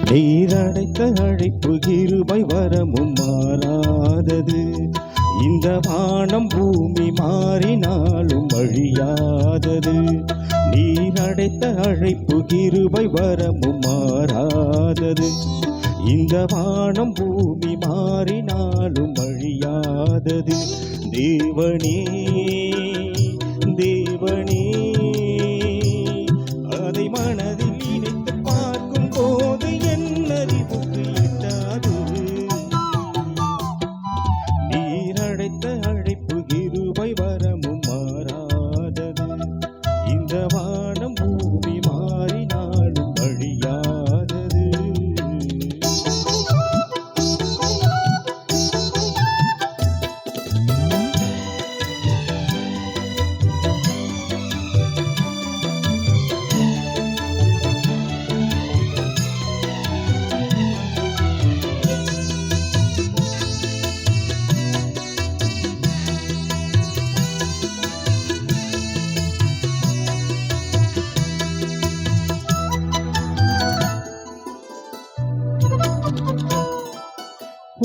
நீரடைத்த அழைப்பு கிருபை வரமும் மாறாதது. இந்த வானம் பூமி மாறினாலும் அழியாதது. நீரடைத்த அழைப்பு கிருபை வரமும் மாறாதது. இந்த வானம் பூமி மாறினாலும் அழியாதது. தேவனே தேவனே அதை மனதில் நினைத்து பார்க்கும் போது என் அறிவுக்கு எட்டாது. நீரடைத்த அழைப்பு கிருபை வரமும் மாறாதது. இந்த வானம் பூமி மாறினாலும் அழியாதது.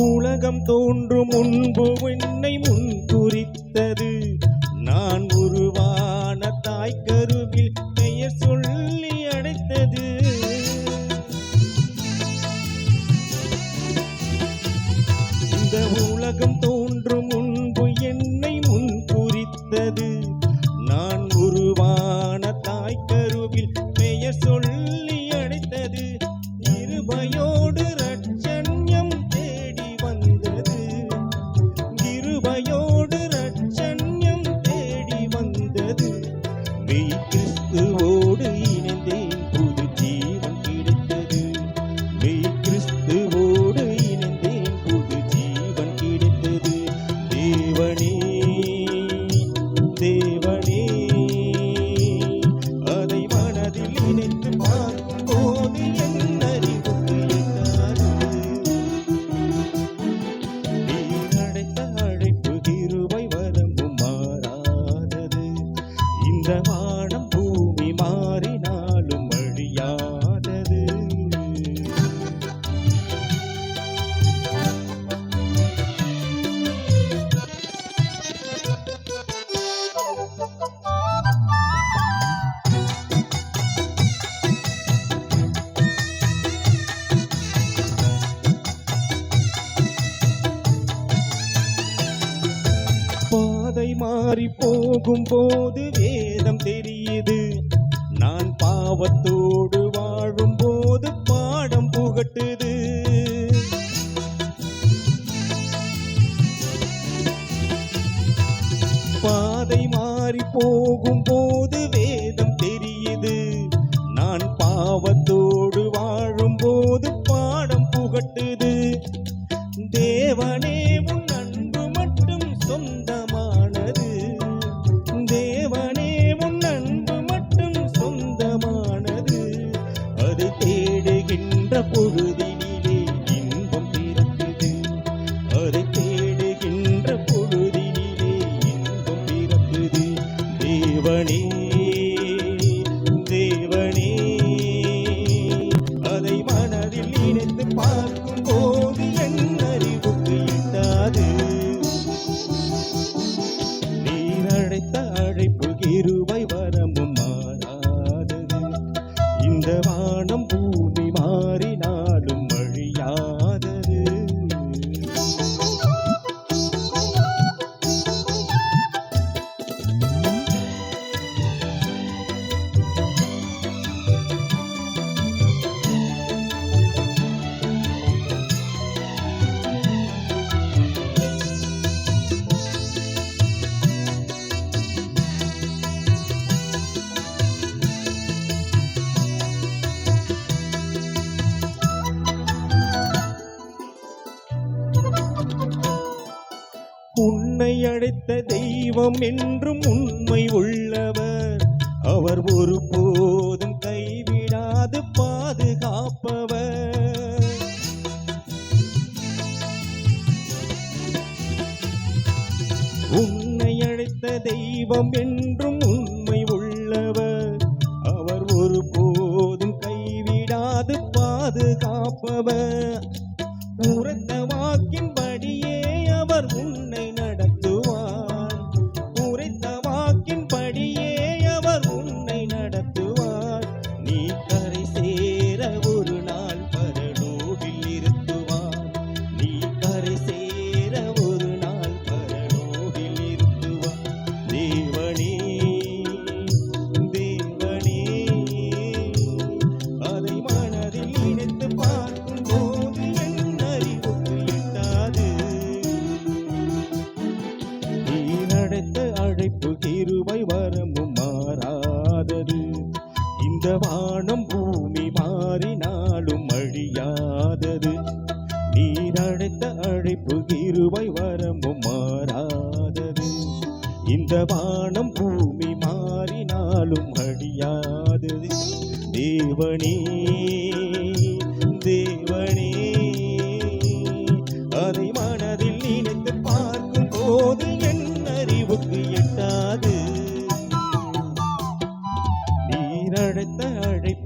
உலகம் தோன்றும் முன்பு என்னை முன் குறித்தது. நான் உருவான தாய்க்கருவில் பெயர் சொல்லி அழைத்தது. இந்த உலகம் தோன்றும் முன்பு என்னை முன் குறித்தது. நான் உருவான தாய்க்கருவில் பெயர் சொல்லி அழைத்தது. இருபையோடு ரட்சண்யம் தேடி வந்தது. இருபையோடு ரட்சண்யம் தேடி வந்தது. மெய் கிறிஸ்துவோடு இணைந்தேன் புது ஜீவன் கிடைத்தது. மெய் கிறிஸ்துவோடு இணைந்தேன் புது ஜீவன் கிடைத்தது. தேவனே தேவனே அதை மனதில் நினைத்து பார்க்கும் போது என் அறிவுக்கு எட்டாது. நீரடைத்த அழைப்பு கிருபை வரமும் மாறாதது. இந்த வானம் பூமி மாறினாலும் அழியாதது. பாதை மாறி போகும் போது வேதம் தெரியுது. நான் பாவத்தோடு வாழும் போது பாடம் புகட்டுது. பாதை மாறி போகும் போது வேதம் தெரியுது. நான் பாவத்தோடு வாழும் போது பாடம் புகட்டுது. தேவனே உன் அன்பு மட்டும் சொந்தமானது. தேவனே உன் அன்பு மட்டும் சொந்தமானது. அதை தேடுகின்ற பொழுதினிலே இன்பம் பிறக்குது. அதை தேடுகின்ற பொழுதினிலே இன்பம் பிறக்குது. தேவனே தேவனே அதை மனதில் நினைத்து பார்க்கும் போது என் அறிவுக்கு எட்டாது. நீரடைத்த அழைப்பு கிருபை வரமும் மாறாதது. இந்த வானம் பூமி மாறினாலும் அழியாதது. உன்னை அழைத்த தெய்வம் என்றும் உண்மை உள்ளவர். அவர் ஒருபோதும் கைவிடாது பாதுகாப்பவர். உன்னை அழைத்த தெய்வம் என்றும் உண்மை உள்ளவர். அவர் ஒருபோதும் கைவிடாது பாதுகாப்பவர். பாதுகாப்பவர். உரைத்த வாக்கின்படியே அவர் உன்னை நடத்துவார். உரைத்த வாக்கின்படியே அவர் உன்னை நடத்துவார். நீ கரை சேர ஒரு நாள் பரலோகில் இருத்துவார். நீ கரை சேர ஒரு நாள் பரலோகில் இருத்துவார். தேவனே தேவனே அதை மனதில் நினைத்து பார்க்கும் போது என் அறிவுக்கு எட்டாது. நீ நடத்த அழைப்பு கிருபை வரமும் மாறாதது. இந்த வானம் பூமி மாறினாலும் அழியாதது. நீ நடத்த அழைப்பு கிருபை வரமும் மாறாதது. இந்த வானம் பூமி மாறினாலும் அழியாதது. தேவனே தேவனே அதை மனதில் நினைத்து பார்க்கும் போது என் அறிவுக்கு எட்டாது. நீர் அழைத்த அழைப்பு